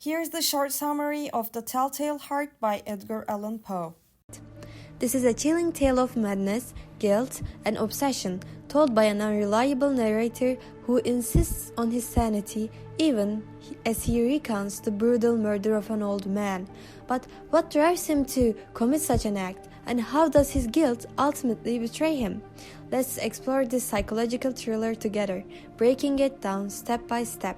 Here's the short summary of The Telltale Heart by Edgar Allan Poe. This is a chilling tale of madness, guilt, and obsession, told by an unreliable narrator who insists on his sanity even as he recounts the brutal murder of an old man. But what drives him to commit such an act, and how does his guilt ultimately betray him? Let's explore this psychological thriller together, breaking it down step by step.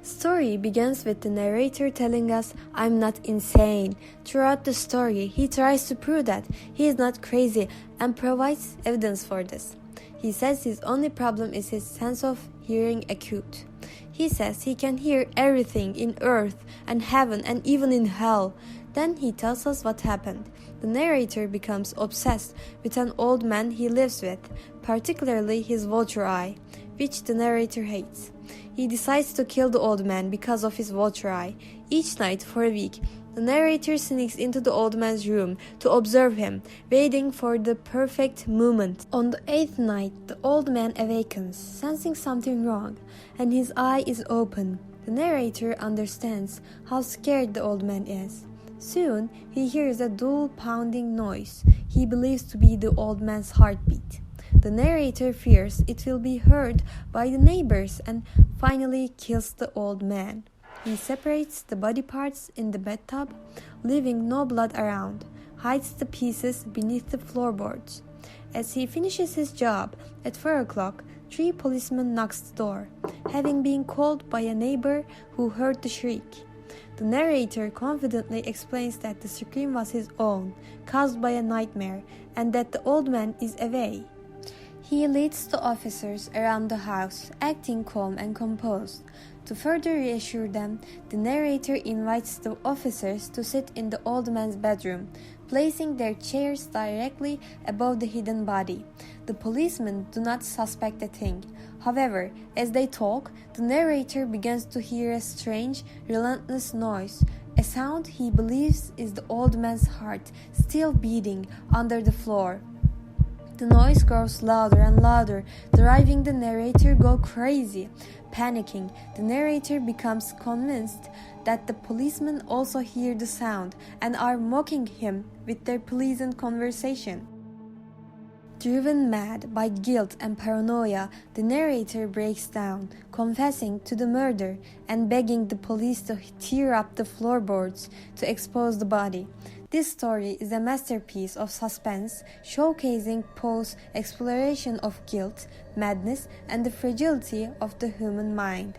Story begins with the narrator telling us, "I'm not insane." Throughout the story, he tries to prove that he is not crazy and provides evidence for this. He says his only problem is his sense of hearing acute. He says he can hear everything in earth and heaven and even in hell. Then he tells us what happened. The narrator becomes obsessed with an old man he lives with, particularly his vulture eye, which the narrator hates. He decides to kill the old man because of his vulture eye. Each night for a week, the narrator sneaks into the old man's room to observe him, waiting for the perfect moment. On the 8th night, the old man awakens, sensing something wrong, and his eye is open. The narrator understands how scared the old man is. Soon, he hears a dull pounding noise he believes to be the old man's heartbeat. The narrator fears it will be heard by the neighbors and finally kills the old man. He separates the body parts in the bathtub, leaving no blood around, hides the pieces beneath the floorboards. As he finishes his job, at 4 o'clock, 3 policemen knock the door, having been called by a neighbor who heard the shriek. The narrator confidently explains that the scream was his own, caused by a nightmare, and that the old man is away. He leads the officers around the house, acting calm and composed. To further reassure them, the narrator invites the officers to sit in the old man's bedroom, placing their chairs directly above the hidden body. The policemen do not suspect a thing. However, as they talk, the narrator begins to hear a strange, relentless noise, a sound he believes is the old man's heart still beating under the floor. The noise grows louder and louder, driving the narrator go crazy. Panicking, the narrator becomes convinced that the policemen also hear the sound and are mocking him with their pleasant conversation. Driven mad by guilt and paranoia, the narrator breaks down, confessing to the murder and begging the police to tear up the floorboards to expose the body. This story is a masterpiece of suspense, showcasing Poe's exploration of guilt, madness, and the fragility of the human mind.